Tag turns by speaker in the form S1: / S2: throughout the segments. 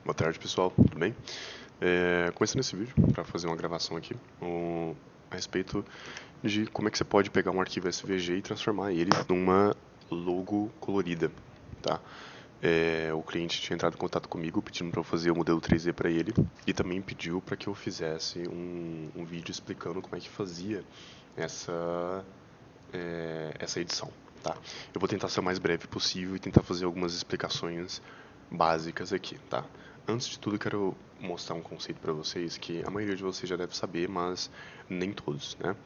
S1: Boa tarde, pessoal, tudo bem? Começando esse vídeo para fazer uma gravação aqui a respeito de como é que você pode pegar um arquivo SVG e transformar ele numa logo colorida, tá? O cliente tinha entrado em contato comigo pedindo para eu fazer o modelo 3D para ele e também pediu para que eu fizesse um vídeo explicando como é que fazia essa edição, tá? Eu vou tentar ser o mais breve possível e tentar fazer algumas explicações básicas aqui, tá? Antes de tudo, eu quero mostrar um conceito para vocês que a maioria de vocês já deve saber, mas nem todos, né?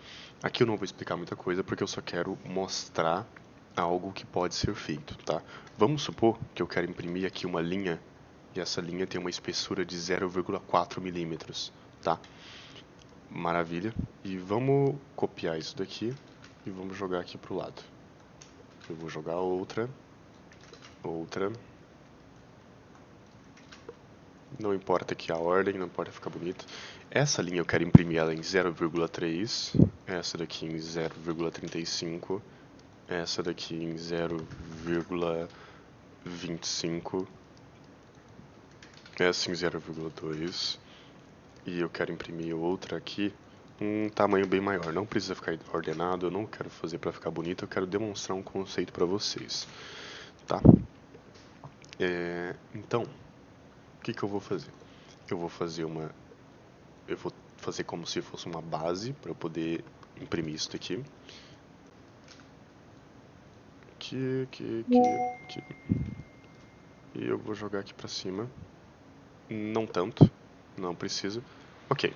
S1: Aqui eu não vou explicar muita coisa porque eu só quero mostrar algo que pode ser feito, tá? Vamos supor que eu quero imprimir aqui uma linha e essa linha tem uma espessura de 0,4 milímetros, tá? Maravilha. E vamos copiar isso daqui e vamos jogar aqui pro lado. Eu vou jogar outra. Não importa aqui a ordem, não importa ficar bonito. Essa linha eu quero imprimir ela em 0,3, essa daqui em 0,35, essa daqui em 0,25, essa em 0,2 e eu quero imprimir outra aqui um tamanho bem maior. Não precisa ficar ordenado, eu não quero fazer para ficar bonito, eu quero demonstrar um conceito para vocês, tá? Então, o que eu vou fazer? Eu vou fazer como se fosse uma base para eu poder imprimir isso aqui. Aqui. E eu vou jogar aqui pra cima. Não tanto, não precisa. Ok,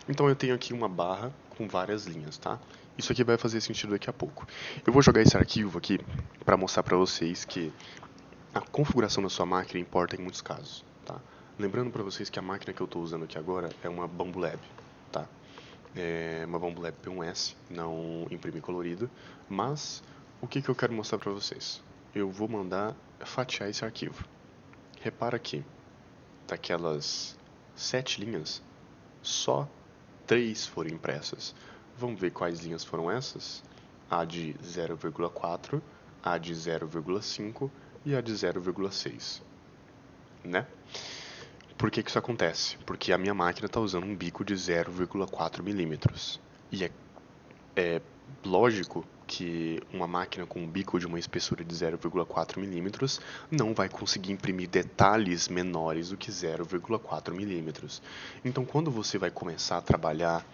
S1: então eu tenho aqui uma barra com várias linhas, tá? Isso aqui vai fazer sentido daqui a pouco. Eu vou jogar esse arquivo aqui para mostrar para vocês que a configuração da sua máquina importa em muitos casos, tá? Lembrando para vocês que a máquina que eu estou usando aqui agora é uma Bambu Lab, tá? É uma Bambu Lab P1S, não imprime colorido, mas o que eu quero mostrar para vocês? Eu vou mandar fatiar esse arquivo. Repara que daquelas 7 linhas, só 3 foram impressas. Vamos ver quais linhas foram essas? A de 0,4, a de 0,5 e a de 0,6, né? Por que isso acontece? Porque a minha máquina está usando um bico de 0,4 milímetros. E é lógico que uma máquina com um bico de uma espessura de 0,4 milímetros não vai conseguir imprimir detalhes menores do que 0,4 milímetros. Então, quando você vai começar a trabalhar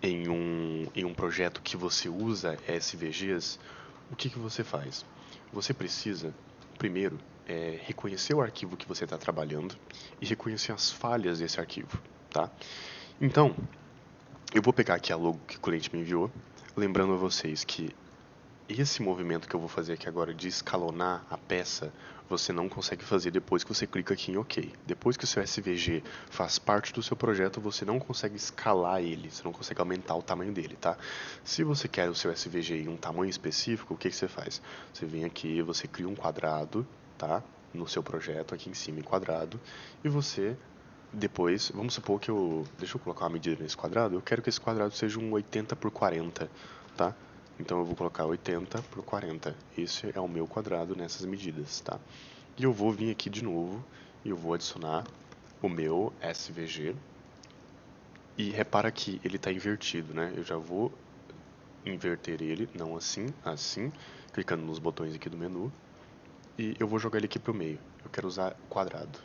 S1: em um projeto que você usa SVGs, o que você faz? Você precisa, primeiro, reconhecer o arquivo que você está trabalhando e reconhecer as falhas desse arquivo, tá? Então, eu vou pegar aqui a logo que o cliente me enviou, lembrando a vocês que esse movimento que eu vou fazer aqui agora de escalonar a peça, você não consegue fazer depois que você clica aqui em OK. Depois que o seu SVG faz parte do seu projeto, você não consegue escalar ele, você não consegue aumentar o tamanho dele, tá? Se você quer o seu SVG em um tamanho específico, o que você faz? Você vem aqui, você cria um quadrado, tá? No seu projeto, aqui em cima em quadrado, e você depois, vamos supor que deixa eu colocar uma medida nesse quadrado, eu quero que esse quadrado seja um 80 por 40, tá? Então eu vou colocar 80 por 40. Esse é o meu quadrado nessas medidas, tá? E eu vou vir aqui de novo e eu vou adicionar o meu SVG. E repara que ele está invertido, né? Eu já vou inverter ele, não assim, assim, clicando nos botões aqui do menu. E eu vou jogar ele aqui pro meio. Eu quero usar quadrado.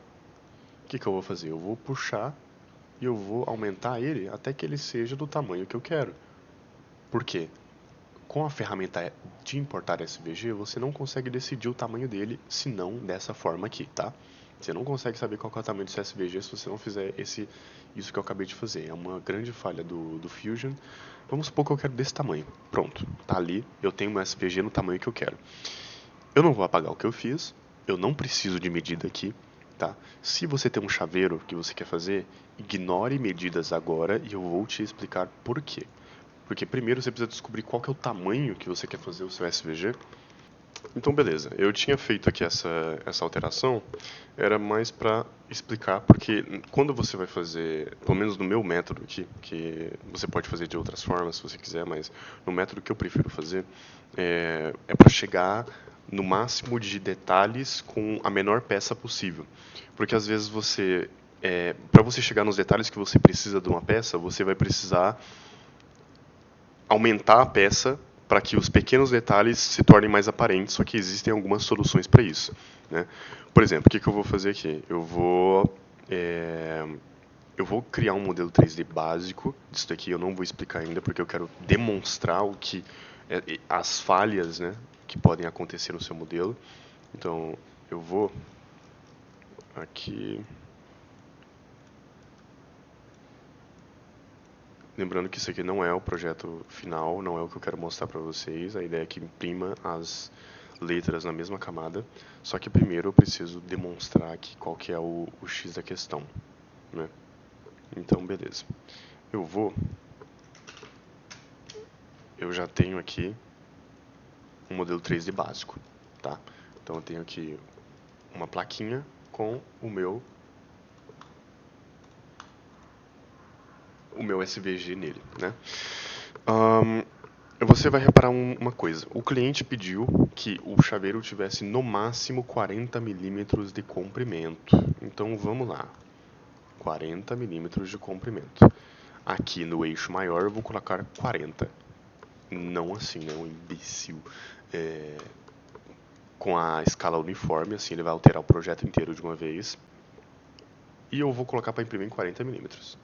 S1: O que eu vou fazer? Eu vou puxar e eu vou aumentar ele até que ele seja do tamanho que eu quero. Por quê? Com a ferramenta de importar SVG, você não consegue decidir o tamanho dele, se não dessa forma aqui, tá? Você não consegue saber qual é o tamanho do seu SVG se você não fizer isso que eu acabei de fazer. É uma grande falha do Fusion. Vamos supor que eu quero desse tamanho. Pronto, tá ali, eu tenho meu SVG no tamanho que eu quero. Eu não vou apagar o que eu fiz, eu não preciso de medida aqui, tá? Se você tem um chaveiro que você quer fazer, ignore medidas agora e eu vou te explicar por quê. Porque primeiro você precisa descobrir qual que é o tamanho que você quer fazer o seu SVG. Então beleza, eu tinha feito aqui essa alteração, era mais para explicar, porque quando você vai fazer, pelo menos no meu método aqui, que você pode fazer de outras formas se você quiser, mas no método que eu prefiro fazer, é para chegar no máximo de detalhes com a menor peça possível. Porque às vezes para você chegar nos detalhes que você precisa de uma peça, você vai precisar aumentar a peça para que os pequenos detalhes se tornem mais aparentes, só que existem algumas soluções para isso, né? Por exemplo, o que eu vou fazer aqui? Eu vou criar um modelo 3D básico disso daqui, eu não vou explicar ainda porque eu quero demonstrar as falhas, né, que podem acontecer no seu modelo. Então, eu vou aqui, lembrando que isso aqui não é o projeto final, não é o que eu quero mostrar para vocês. A ideia é que imprima as letras na mesma camada, só que primeiro eu preciso demonstrar aqui qual que é o X da questão, né? Então, beleza. Eu já tenho aqui um modelo 3D básico, tá? Então eu tenho aqui uma plaquinha com o meu SVG nele, né? Você vai reparar uma coisa. O cliente pediu que o chaveiro tivesse no máximo 40 milímetros de comprimento. Então vamos lá. 40 milímetros de comprimento. Aqui no eixo maior eu vou colocar 40. Não assim, né? Um imbecil. Com a escala uniforme, assim ele vai alterar o projeto inteiro de uma vez. E eu vou colocar para imprimir em 40 milímetros.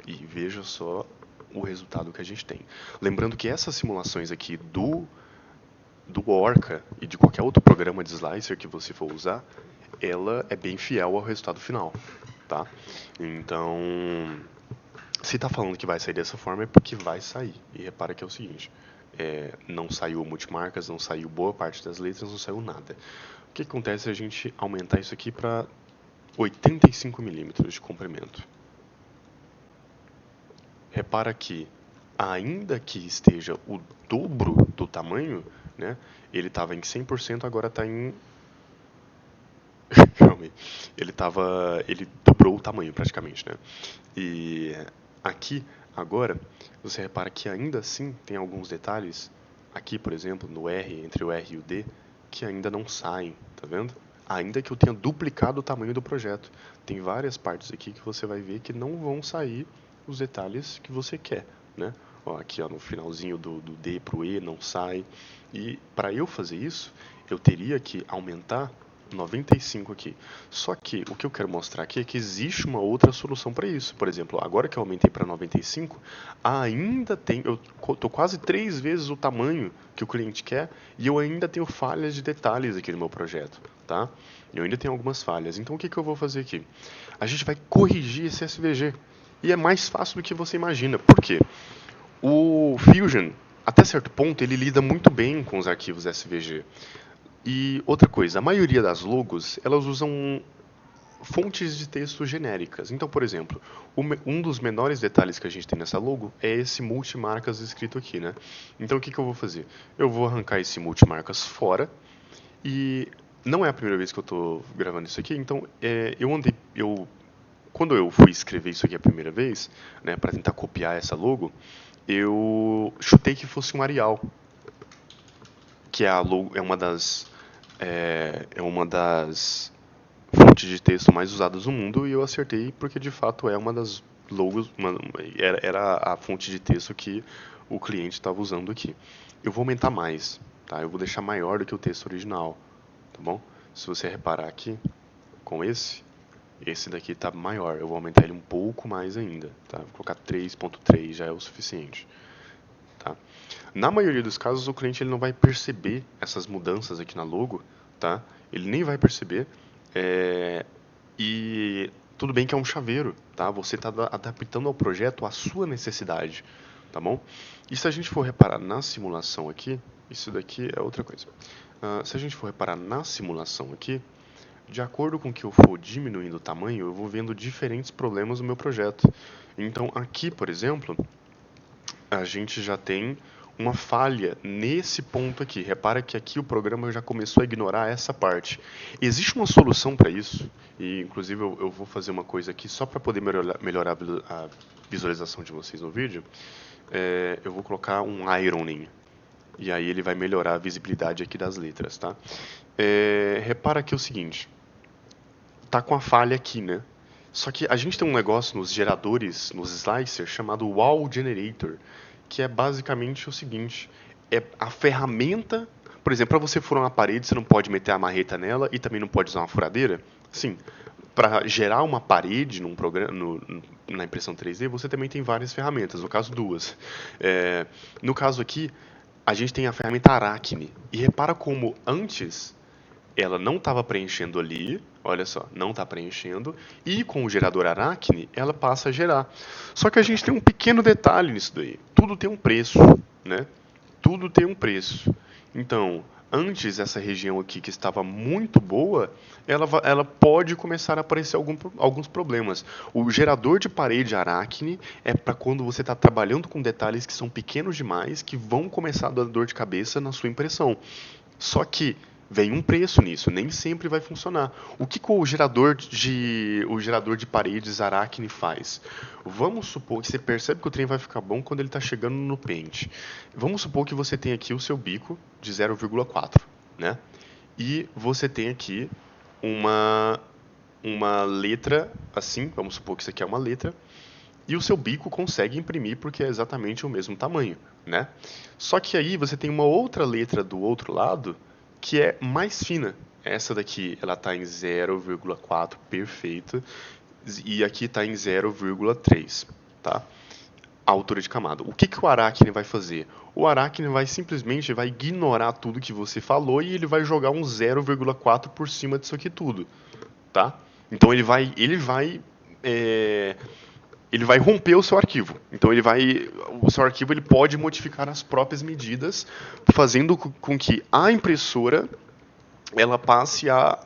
S1: E veja só o resultado que a gente tem. Lembrando que essas simulações aqui do Orca e de qualquer outro programa de slicer que você for usar, ela é bem fiel ao resultado final, tá? Então, se está falando que vai sair dessa forma é porque vai sair. E repara que é o seguinte, não saiu multimarcas, não saiu boa parte das letras, não saiu nada. O que acontece se a gente aumentar isso aqui para 85 milímetros de comprimento? Repara que, ainda que esteja o dobro do tamanho, né, ele estava em 100%, agora está em... ele dobrou o tamanho praticamente, né? E aqui, agora, você repara que ainda assim tem alguns detalhes, aqui por exemplo, no R, entre o R e o D, que ainda não saem, tá vendo? Ainda que eu tenha duplicado o tamanho do projeto. Tem várias partes aqui que você vai ver que não vão sair os detalhes que você quer, né? Ó, aqui ó, no finalzinho do D pro E não sai. E para eu fazer isso, eu teria que aumentar 95 aqui. Só que o que eu quero mostrar aqui é que existe uma outra solução para isso. Por exemplo, agora que eu aumentei para 95, ainda tem, eu estou quase 3 vezes o tamanho que o cliente quer e eu ainda tenho falhas de detalhes aqui no meu projeto, tá? Eu ainda tenho algumas falhas. Então o que eu vou fazer aqui? A gente vai corrigir esse SVG. E é mais fácil do que você imagina. Por quê? O Fusion, até certo ponto, ele lida muito bem com os arquivos SVG. E outra coisa, a maioria das logos, elas usam fontes de texto genéricas. Então, por exemplo, um dos menores detalhes que a gente tem nessa logo é esse multimarcas escrito aqui, né? Então, o que eu vou fazer? Eu vou arrancar esse multimarcas fora e não é a primeira vez que eu estou gravando isso aqui, então quando eu fui escrever isso aqui a primeira vez, né, para tentar copiar essa logo, eu chutei que fosse um Arial, que é uma das fontes de texto mais usadas no mundo, e eu acertei porque de fato é uma das logos, era a fonte de texto que o cliente estava usando aqui. Eu vou aumentar mais, tá? Eu vou deixar maior do que o texto original, tá bom? Se você reparar aqui, com esse daqui está maior, eu vou aumentar ele um pouco mais ainda, tá? Vou colocar 3.3 já é o suficiente. Tá? Na maioria dos casos, o cliente ele não vai perceber essas mudanças aqui na logo, tá? Ele nem vai perceber. E tudo bem que é um chaveiro, tá? Você está adaptando ao projeto a sua necessidade, tá bom? E se a gente for reparar na simulação aqui, isso daqui é outra coisa. Se a gente for reparar na simulação aqui, de acordo com que eu for diminuindo o tamanho, eu vou vendo diferentes problemas no meu projeto. Então aqui, por exemplo, a gente já tem uma falha nesse ponto aqui. Repara que aqui o programa já começou a ignorar essa parte. Existe uma solução para isso, e inclusive eu vou fazer uma coisa aqui só para poder melhorar a visualização de vocês no vídeo. Eu vou colocar um ironing. E aí ele vai melhorar a visibilidade aqui das letras, tá? Repara aqui o seguinte, tá com a falha aqui, né? Só que a gente tem um negócio nos geradores, nos slicers, chamado Wall Generator, que é basicamente o seguinte, é a ferramenta, por exemplo, para você furar uma parede, você não pode meter a marreta nela e também não pode usar uma furadeira. Sim, para gerar uma parede num programa, na impressão 3D, você também tem várias ferramentas, no caso duas. No caso aqui, a gente tem a ferramenta Arachne. E repara como antes ela não estava preenchendo ali, olha só, não está preenchendo, e com o gerador Arachne ela passa a gerar. Só que a gente tem um pequeno detalhe nisso daí. Tudo tem um preço, né? Tudo tem um preço. Então, antes essa região aqui que estava muito boa, ela pode começar a aparecer alguns problemas. O gerador de parede Arachne é para quando você está trabalhando com detalhes que são pequenos demais, que vão começar a dar dor de cabeça na sua impressão. Só que vem um preço nisso, nem sempre vai funcionar. O que o gerador de paredes Arachne faz? Vamos supor que você percebe que o trem vai ficar bom quando ele está chegando no pente. Vamos supor que você tem aqui o seu bico de 0,4, né? E você tem aqui uma letra assim, vamos supor que isso aqui é uma letra, e o seu bico consegue imprimir porque é exatamente o mesmo tamanho, né? Só que aí você tem uma outra letra do outro lado que é mais fina. Essa daqui, ela está em 0,4, perfeito, e aqui está em 0,3, tá? A altura de camada. O que o Arachne vai fazer? O Arachne vai simplesmente ignorar tudo que você falou e ele vai jogar um 0,4 por cima disso aqui tudo, tá? Então ele vai romper o seu arquivo. Então o seu arquivo ele pode modificar as próprias medidas, fazendo com que a impressora ela passe a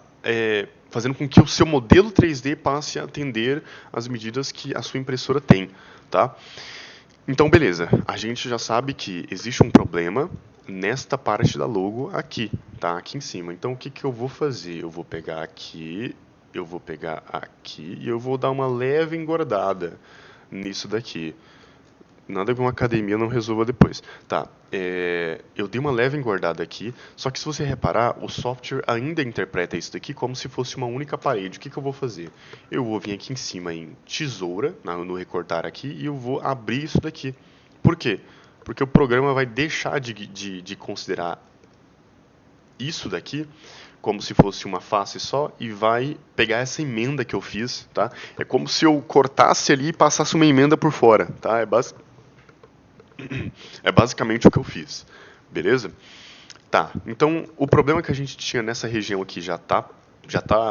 S1: fazendo com que o seu modelo 3D passe a atender as medidas que a sua impressora tem, tá? Então, beleza. A gente já sabe que existe um problema nesta parte da logo aqui, tá? Aqui em cima. Então, o que eu vou fazer? Eu vou pegar aqui, eu vou pegar aqui e eu vou dar uma leve engordada nisso daqui. Nada que uma academia não resolva depois. Tá, eu dei uma leve engordada aqui, só que se você reparar, o software ainda interpreta isso daqui como se fosse uma única parede. O que eu vou fazer? Eu vou vir aqui em cima em tesoura, no recortar aqui, e eu vou abrir isso daqui. Por quê? Porque o programa vai deixar de considerar isso daqui como se fosse uma face só e vai pegar essa emenda que eu fiz, tá? É como se eu cortasse ali e passasse uma emenda por fora, tá? É basicamente o que eu fiz, beleza? Tá, então o problema que a gente tinha nessa região aqui já tá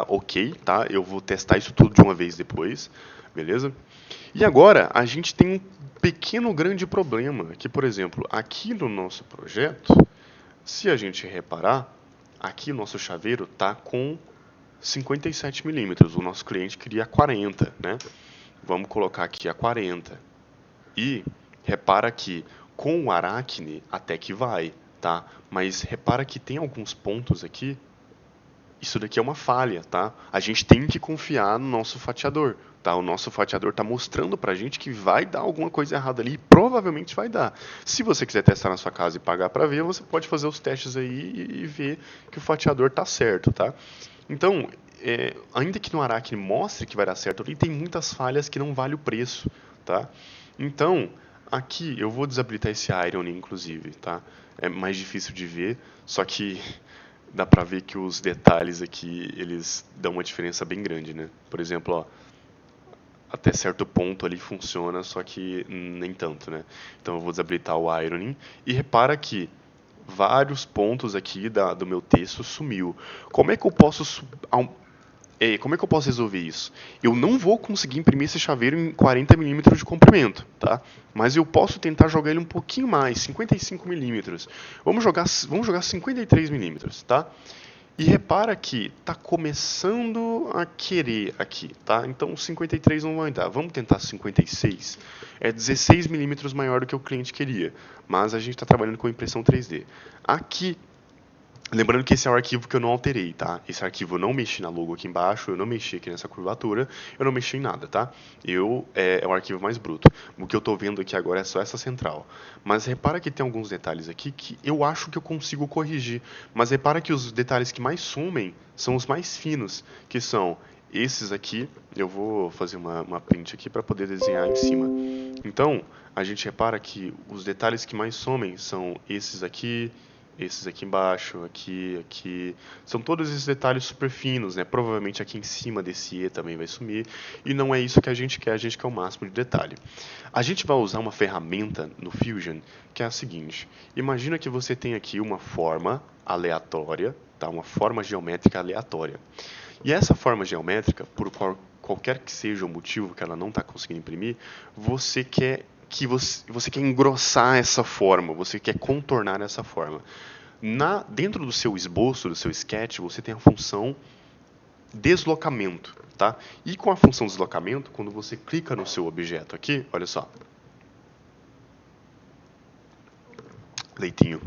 S1: ok, tá? Eu vou testar isso tudo de uma vez depois, beleza? E agora a gente tem um pequeno grande problema, que por exemplo, aqui no nosso projeto, se a gente reparar, aqui o nosso chaveiro tá com 57 milímetros, o nosso cliente queria 40, né? Vamos colocar aqui a 40. E repara que com o Arachne até que vai, tá? Mas repara que tem alguns pontos aqui. Isso daqui é uma falha, tá? A gente tem que confiar no nosso fatiador, tá? O nosso fatiador está mostrando pra gente que vai dar alguma coisa errada ali, e provavelmente vai dar. Se você quiser testar na sua casa e pagar para ver, você pode fazer os testes aí e ver que o fatiador tá certo, tá? Então, ainda que no Arachne mostre que vai dar certo, ali tem muitas falhas que não vale o preço, tá? Então, aqui eu vou desabilitar esse Iron, inclusive, tá? É mais difícil de ver, só que dá pra ver que os detalhes aqui, eles dão uma diferença bem grande, né? Por exemplo, ó, até certo ponto ali funciona, só que nem tanto, né? Então eu vou desabilitar o Ironing e repara que vários pontos aqui do meu texto sumiu. Como é que eu posso como é que eu posso resolver isso? Eu não vou conseguir imprimir esse chaveiro em 40 milímetros de comprimento, tá? Mas eu posso tentar jogar ele um pouquinho mais, 55 milímetros. Vamos jogar 53 milímetros, tá? E repara que está começando a querer aqui, tá? Então 53 não vai dar. Vamos tentar 56. É 16 milímetros maior do que o cliente queria, mas a gente está trabalhando com impressão 3D. Aqui Lembrando que esse é o arquivo que eu não alterei, tá? Esse arquivo eu não mexi na logo aqui embaixo, eu não mexi aqui nessa curvatura, eu não mexi em nada, tá? É o arquivo mais bruto. O que eu tô vendo aqui agora é só essa central. Mas repara que tem alguns detalhes aqui que eu acho que eu consigo corrigir. Mas repara que os detalhes que mais sumem são os mais finos, que são esses aqui. Eu vou fazer uma print aqui para poder desenhar em cima. Então, a gente repara que os detalhes que mais somem são esses aqui embaixo, aqui. São todos esses detalhes super finos, né? Provavelmente aqui em cima desse E também vai sumir. E não é isso que a gente quer o máximo de detalhe. A gente vai usar uma ferramenta no Fusion que é a seguinte. Imagina que você tem aqui uma forma aleatória, tá? Uma forma geométrica aleatória. E essa forma geométrica, por qualquer que seja o motivo que ela não está conseguindo imprimir, você quer engrossar essa forma, você quer contornar essa forma. Dentro do seu esboço, do seu sketch, você tem a função deslocamento, tá? E com a função deslocamento, quando você clica no seu objeto aqui, olha só, leitinho,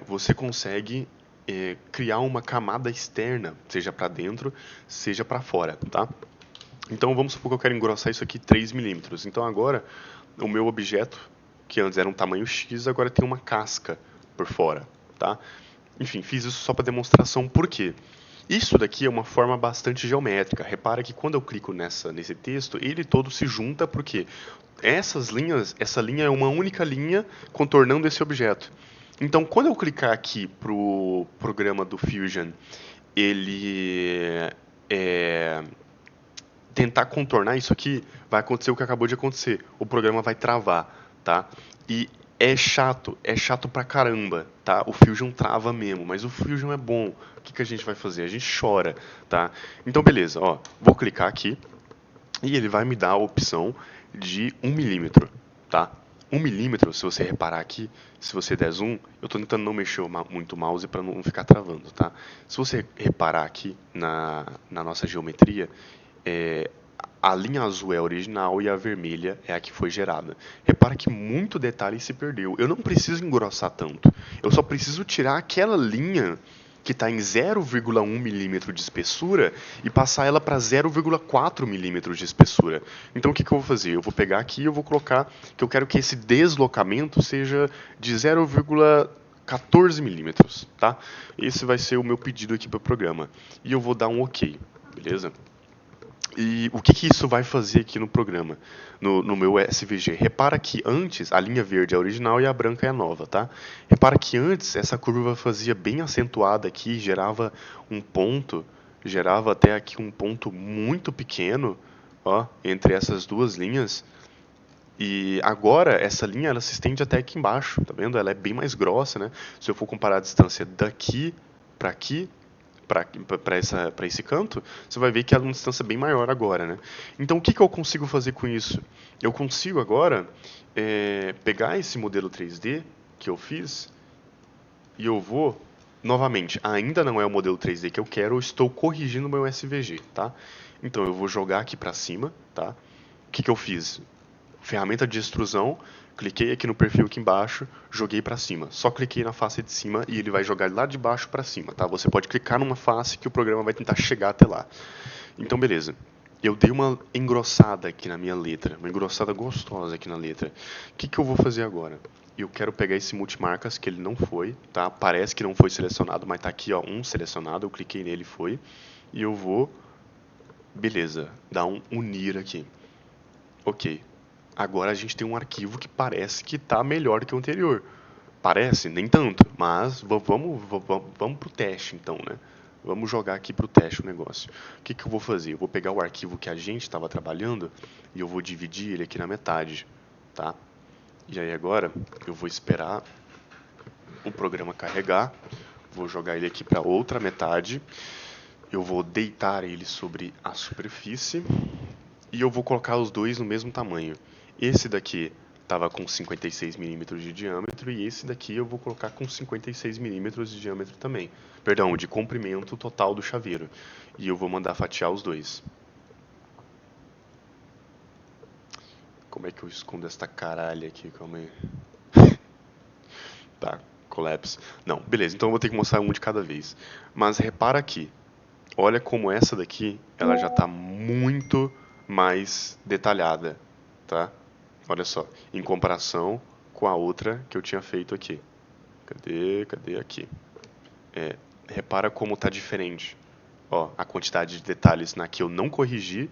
S1: você consegue criar uma camada externa, seja para dentro, seja para fora, tá? Então vamos supor que eu quero engrossar isso aqui 3 milímetros. Então agora o meu objeto, que antes era um tamanho X, agora tem uma casca por fora, tá? Enfim, fiz isso só para demonstração. Por quê? Isso daqui é uma forma bastante geométrica. Repara que quando eu clico nesse texto, ele todo se junta porque essa linha é uma única linha contornando esse objeto. Então, quando eu clicar aqui pro programa do Fusion, ele é, tentar contornar isso aqui, vai acontecer o que acabou de acontecer. O programa vai travar, tá? E é chato pra caramba, tá? O Fusion trava mesmo, mas o Fusion é bom. O que a gente vai fazer? A gente chora, tá? Então, beleza, ó. Vou clicar aqui e ele vai me dar a opção de 1 milímetro, tá? 1 milímetro, se você reparar aqui, se você der zoom, eu estou tentando não mexer muito o mouse para não ficar travando, tá? Se você reparar aqui na nossa geometria, é, a linha azul é a original e a vermelha é a que foi gerada. Repara que muito detalhe se perdeu. Eu não preciso engrossar tanto. Eu só preciso tirar aquela linha que está em 0,1 milímetro de espessura e passar ela para 0,4 milímetros de espessura. Então o que eu vou fazer? Eu vou pegar aqui e eu vou colocar que eu quero que esse deslocamento seja de 0,14 milímetros, tá? Esse vai ser o meu pedido aqui para o programa. E eu vou dar um OK, beleza? E o que isso vai fazer aqui no programa, no meu SVG? Repara que antes a linha verde é a original e a branca é a nova, tá? Repara que antes essa curva fazia bem acentuada aqui, gerava até aqui um ponto muito pequeno, ó, entre essas duas linhas. E agora essa linha ela se estende até aqui embaixo, tá vendo? Ela é bem mais grossa, né? Se eu for comparar a distância daqui para aqui, para esse canto, você vai ver que é uma distância bem maior agora, né? Então o que eu consigo fazer com isso? Eu consigo agora pegar esse modelo 3D que eu fiz e eu vou novamente, ainda não é o modelo 3D que eu quero, eu estou corrigindo o meu SVG, tá? Então eu vou jogar aqui para cima, tá? O que eu fiz? Ferramenta de extrusão, cliquei aqui no perfil aqui embaixo, joguei para cima. Só cliquei na face de cima e ele vai jogar lá de baixo para cima, tá? Você pode clicar numa face que o programa vai tentar chegar até lá. Então, beleza. Eu dei uma engrossada aqui na minha letra, uma engrossada gostosa aqui na letra. O que eu vou fazer agora? Eu quero pegar esse multimarcas, que ele não foi, tá? Parece que não foi selecionado, mas tá aqui, ó, um selecionado. Eu cliquei nele, foi. E eu vou, beleza, dar um unir aqui. Ok. Agora a gente tem um arquivo que parece que está melhor que o anterior. Parece, nem tanto, mas vamos pro teste então, né? Vamos jogar aqui pro teste o negócio. O que eu vou fazer? Eu vou pegar o arquivo que a gente estava trabalhando e eu vou dividir ele aqui na metade, tá? E aí agora eu vou esperar o programa carregar, vou jogar ele aqui para outra metade, eu vou deitar ele sobre a superfície e eu vou colocar os dois no mesmo tamanho. Esse daqui estava com 56 milímetros de diâmetro e esse daqui eu vou colocar com 56 milímetros de diâmetro também. Perdão, de comprimento total do chaveiro. E eu vou mandar fatiar os dois. Como é que eu escondo esta caralho aqui? Calma aí. Tá. Collapse. Não, beleza, então eu vou ter que mostrar um de cada vez. Mas repara aqui, olha como essa daqui, ela já está muito mais detalhada, tá? Olha só, em comparação com a outra que eu tinha feito aqui. Cadê aqui? Repara como está diferente. Ó, a quantidade de detalhes na que eu não corrigi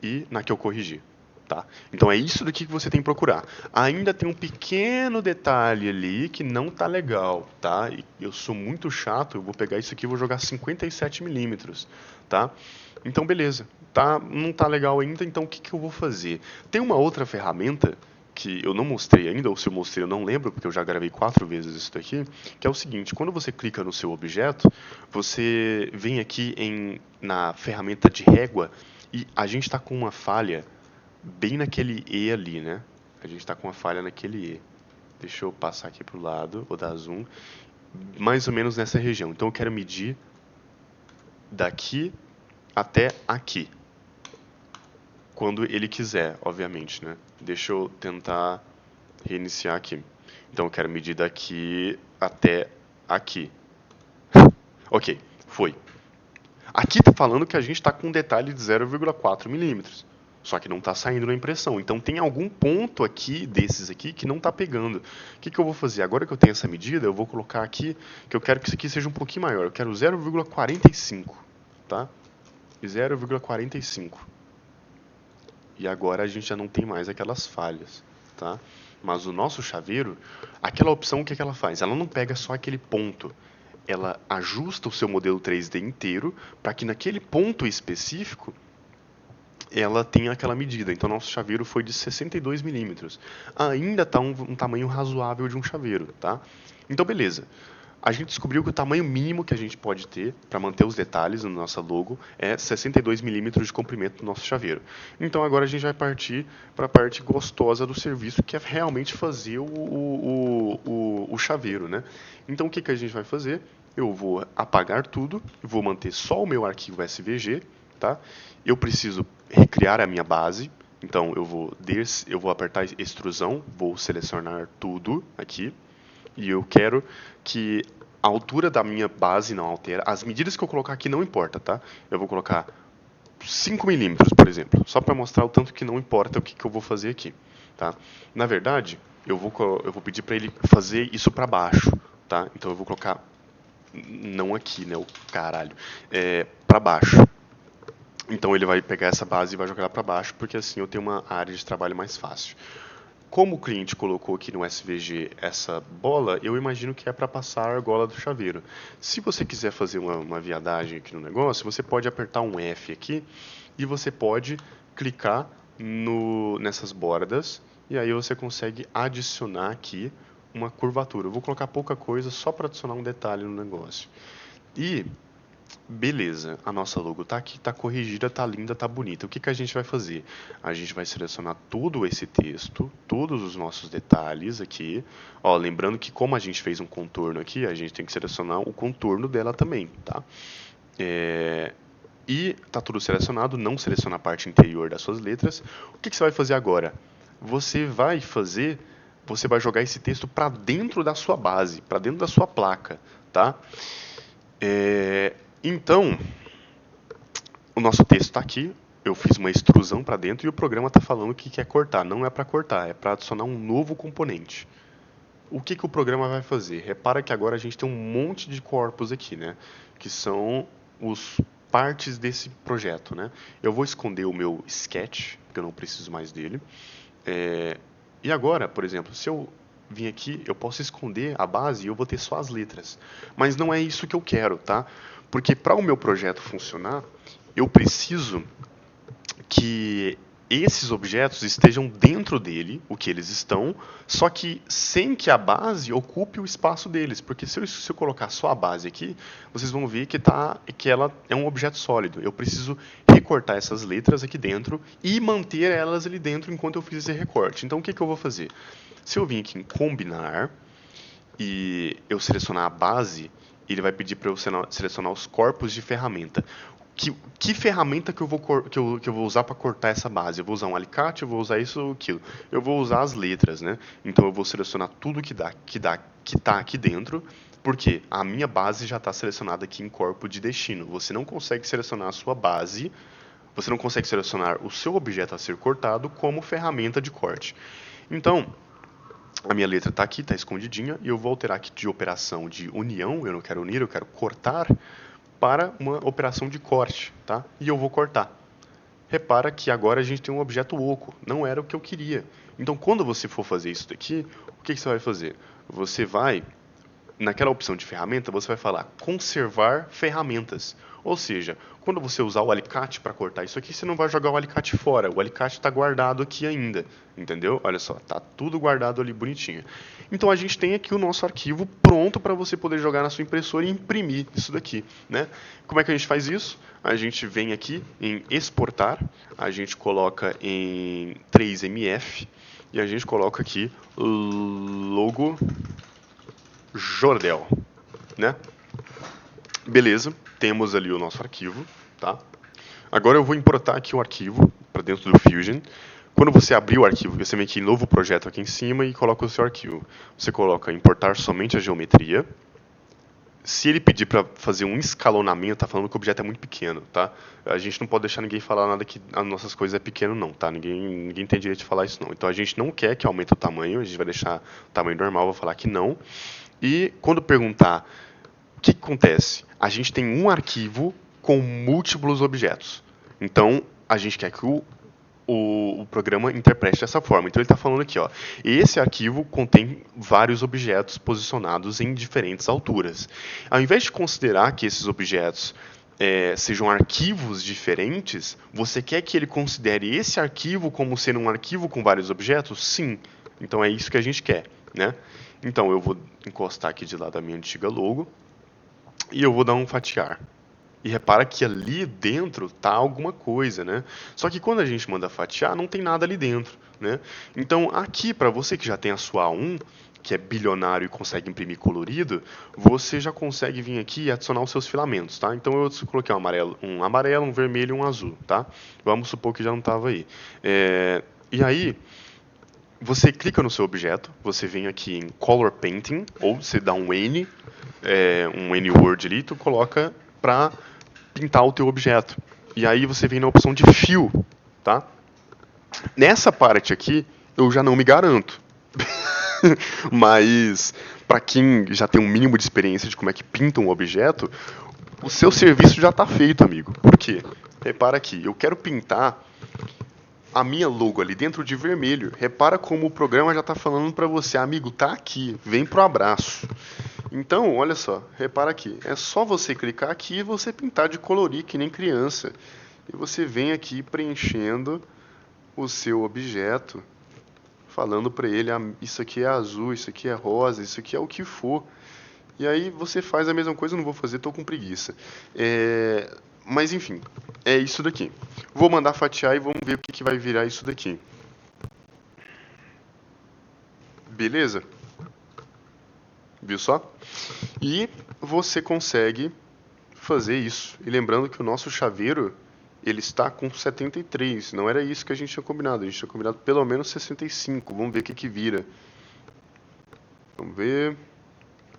S1: e na que eu corrigi. Tá? Então é isso daqui que você tem que procurar. Ainda tem um pequeno detalhe ali que não tá legal, tá? E eu sou muito chato, eu vou pegar isso aqui e vou jogar 57 milímetros, tá? Então beleza, tá? Não tá legal ainda, então o que que eu vou fazer? Tem uma outra ferramenta que eu não mostrei ainda, ou se eu mostrei eu não lembro, porque eu já gravei 4 vezes isso daqui, que é o seguinte, quando você clica no seu objeto, você vem aqui na ferramenta de régua e a gente está com uma falha bem naquele E ali, né? A gente está com uma falha naquele E. Deixa eu passar aqui para o lado, vou dar zoom. Mais ou menos nessa região. Então eu quero medir daqui até aqui. Quando ele quiser, obviamente, né? Deixa eu tentar reiniciar aqui. Então eu quero medir daqui até aqui. Ok, foi. Aqui está falando que a gente está com um detalhe de 0,4 milímetros. Só que não está saindo na impressão. Então tem algum ponto aqui, desses aqui, que não está pegando. O que eu vou fazer? Agora que eu tenho essa medida, eu vou colocar aqui, que eu quero que isso aqui seja um pouquinho maior. Eu quero 0,45, tá? 0,45. E agora a gente já não tem mais aquelas falhas, tá? Mas o nosso chaveiro, aquela opção, o que ela faz? Ela não pega só aquele ponto. Ela ajusta o seu modelo 3D inteiro para que naquele ponto específico ela tenha aquela medida. Então, nosso chaveiro foi de 62 milímetros. Ainda está um tamanho razoável de um chaveiro, tá? Então, beleza. A gente descobriu que o tamanho mínimo que a gente pode ter para manter os detalhes no nosso logo é 62 milímetros de comprimento do nosso chaveiro. Então, agora a gente vai partir para a parte gostosa do serviço, que é realmente fazer o chaveiro, né? Então, o que, que a gente vai fazer? Eu vou apagar tudo, vou manter só o meu arquivo SVG, tá? Eu preciso recriar a minha base, então eu vou apertar extrusão, vou selecionar tudo aqui, e eu quero que a altura da minha base não altera. As medidas que eu colocar aqui não importa, tá? Eu vou colocar 5 milímetros, por exemplo, só para mostrar o tanto que não importa o que eu vou fazer aqui, tá? Na verdade, eu vou pedir para ele fazer isso para baixo, tá? Então eu vou colocar, não aqui, né, o caralho, para baixo. Então ele vai pegar essa base e vai jogar para baixo, porque assim eu tenho uma área de trabalho mais fácil. Como o cliente colocou aqui no SVG essa bola, eu imagino que é para passar a argola do chaveiro. Se você quiser fazer uma viadagem aqui no negócio, você pode apertar um F aqui e você pode clicar nessas bordas e aí você consegue adicionar aqui uma curvatura. Eu vou colocar pouca coisa só para adicionar um detalhe no negócio. E beleza, a nossa logo tá aqui, tá corrigida, tá linda, tá bonita. O que que a gente vai fazer? A gente vai selecionar todo esse texto, todos os nossos detalhes aqui. Ó, lembrando que como a gente fez um contorno aqui, a gente tem que selecionar o contorno dela também, tá? E tá tudo selecionado, não seleciona a parte interior das suas letras. O que que você vai fazer agora? Você vai jogar esse texto para dentro da sua base, para dentro da sua placa, tá? Então, o nosso texto está aqui, eu fiz uma extrusão para dentro e o programa está falando que quer cortar. Não é para cortar, é para adicionar um novo componente. O que, que o programa vai fazer? Repara que agora a gente tem um monte de corpos aqui, né? Que são os partes desse projeto, né? Eu vou esconder o meu sketch, porque eu não preciso mais dele. E agora, por exemplo, se eu vim aqui, eu posso esconder a base e eu vou ter só as letras. Mas não é isso que eu quero, tá? Porque para o meu projeto funcionar, eu preciso que esses objetos estejam dentro dele, o que eles estão, só que sem que a base ocupe o espaço deles. Porque se eu colocar só a base aqui, vocês vão ver que ela é um objeto sólido. Eu preciso recortar essas letras aqui dentro e manter elas ali dentro enquanto eu fiz esse recorte. Então o que eu vou fazer? Se eu vim aqui em combinar e eu selecionar a base, ele vai pedir para eu selecionar os corpos de ferramenta. que ferramenta que eu vou usar para cortar essa base? Eu vou usar um alicate, eu vou usar isso ou aquilo. Eu vou usar as letras, né? Então eu vou selecionar tudo que tá aqui dentro, porque a minha base já está selecionada aqui em corpo de destino. Você não consegue selecionar a sua base, você não consegue selecionar o seu objeto a ser cortado como ferramenta de corte. Então, a minha letra está aqui, está escondidinha, e eu vou alterar aqui de operação de união, eu não quero unir, eu quero cortar, para uma operação de corte, tá? E eu vou cortar. Repara que agora a gente tem um objeto oco, não era o que eu queria. Então, quando você for fazer isso daqui, o que você vai fazer? Você vai, naquela opção de ferramenta, você vai falar conservar ferramentas. Ou seja, quando você usar o alicate para cortar isso aqui, você não vai jogar o alicate fora. O alicate está guardado aqui ainda, entendeu? Olha só, tá tudo guardado ali bonitinho. Então a gente tem aqui o nosso arquivo pronto para você poder jogar na sua impressora e imprimir isso daqui, né? Como é que a gente faz isso? A gente vem aqui em exportar, a gente coloca em 3MF e a gente coloca aqui logo Jordel, né? Beleza, temos ali o nosso arquivo, tá? Agora eu vou importar aqui o arquivo para dentro do Fusion. Quando você abrir o arquivo, você vem aqui em novo projeto aqui em cima e coloca o seu arquivo. Você coloca importar somente a geometria. Se ele pedir para fazer um escalonamento, tá falando que o objeto é muito pequeno, tá? A gente não pode deixar ninguém falar nada que as nossas coisas é pequeno não, tá? Ninguém tem direito de falar isso não. Então a gente não quer que aumente o tamanho, a gente vai deixar o tamanho normal, vou falar que não. E quando perguntar o que acontece? A gente tem um arquivo com múltiplos objetos. Então, a gente quer que o programa interprete dessa forma. Então, ele está falando aqui, ó, esse arquivo contém vários objetos posicionados em diferentes alturas. Ao invés de considerar que esses objetos sejam arquivos diferentes, você quer que ele considere esse arquivo como sendo um arquivo com vários objetos? Sim. Então, é isso que a gente quer, né? Então, eu vou encostar aqui de lado a minha antiga logo. E eu vou dar um fatiar. E repara que ali dentro tá alguma coisa, né? Só que quando a gente manda fatiar, não tem nada ali dentro, né? Então aqui, para você que já tem a sua A1, que é bilionário e consegue imprimir colorido, você já consegue vir aqui e adicionar os seus filamentos, tá? Então eu coloquei um amarelo, um vermelho e um azul, tá? Vamos supor que já não estava aí. E aí, você clica no seu objeto, você vem aqui em Color Painting, ou você dá um N word ali, tu coloca para pintar o teu objeto. E aí você vem na opção de fio, tá? Nessa parte aqui, eu já não me garanto. Mas, para quem já tem um mínimo de experiência de como é que pinta um objeto, o seu serviço já está feito, amigo. Por quê? Repara aqui, eu quero pintar a minha logo ali dentro de vermelho. Repara como o programa já está falando para você, amigo, tá aqui, vem pro abraço. Então, olha só, repara aqui, é só você clicar aqui e você pintar de colorir que nem criança. E você vem aqui preenchendo o seu objeto, falando para ele, isso aqui é azul, isso aqui é rosa, isso aqui é o que for. E aí você faz a mesma coisa, eu não vou fazer, estou com preguiça. Mas enfim, é isso daqui. Vou mandar fatiar e vamos ver o que vai virar isso daqui. Beleza? Viu só? E você consegue fazer isso. E lembrando que o nosso chaveiro, ele está com 73. Não era isso que a gente tinha combinado. A gente tinha combinado pelo menos 65. Vamos ver o que vira. Vamos ver.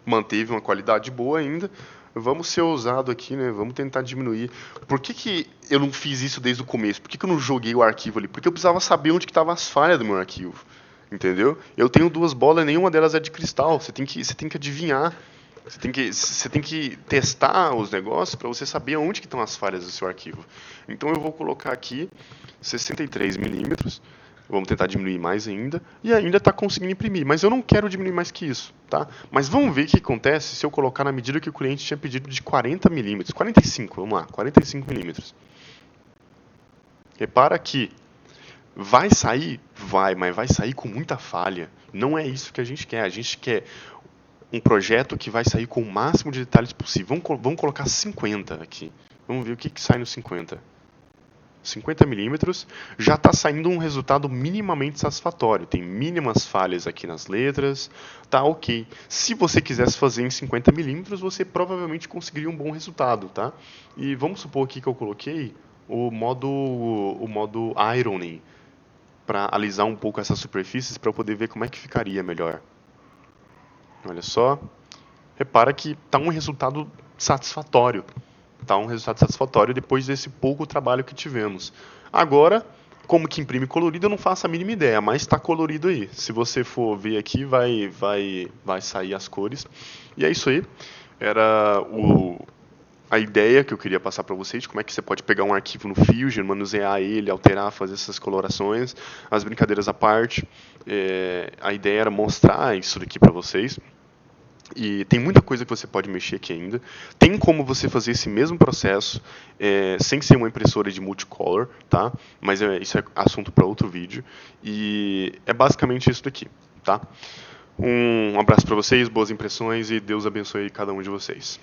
S1: Manteve uma qualidade boa ainda. Vamos ser ousado aqui, né? Vamos tentar diminuir. Por que eu não fiz isso desde o começo? Por que eu não joguei o arquivo ali? Porque eu precisava saber onde que estavam as falhas do meu arquivo. Entendeu? Eu tenho 2 bolas, nenhuma delas é de cristal. Você tem que adivinhar. Você tem que testar os negócios para você saber onde que estão as falhas do seu arquivo. Então eu vou colocar aqui 63 milímetros. Vamos tentar diminuir mais ainda. E ainda está conseguindo imprimir. Mas eu não quero diminuir mais que isso, tá? Mas vamos ver o que acontece se eu colocar na medida que o cliente tinha pedido de 40 milímetros. 45, vamos lá. 45 milímetros. Repara que vai sair? Vai, mas vai sair com muita falha. Não é isso que a gente quer. A gente quer um projeto que vai sair com o máximo de detalhes possível. Vamos colocar 50 aqui. Vamos ver o que sai no 50. 50 milímetros, já está saindo um resultado minimamente satisfatório. Tem mínimas falhas aqui nas letras, tá ok. Se você quisesse fazer em 50 milímetros, você provavelmente conseguiria um bom resultado, tá? E vamos supor aqui que eu coloquei o modo Irony para alisar um pouco essas superfícies para eu poder ver como é que ficaria melhor. Olha só, repara que está um resultado satisfatório. Tá um resultado satisfatório depois desse pouco trabalho que tivemos. Agora, como que imprime colorido, eu não faço a mínima ideia, mas está colorido aí. Se você for ver aqui, vai sair as cores. E é isso aí. Era a ideia que eu queria passar para vocês, de como é que você pode pegar um arquivo no Fusion, manusear ele, alterar, fazer essas colorações, as brincadeiras à parte. A ideia era mostrar isso daqui para vocês. E tem muita coisa que você pode mexer aqui ainda. Tem como você fazer esse mesmo processo sem ser uma impressora de multicolor, tá? Mas isso é assunto para outro vídeo. E é basicamente isso daqui, tá? Um abraço para vocês, boas impressões e Deus abençoe cada um de vocês.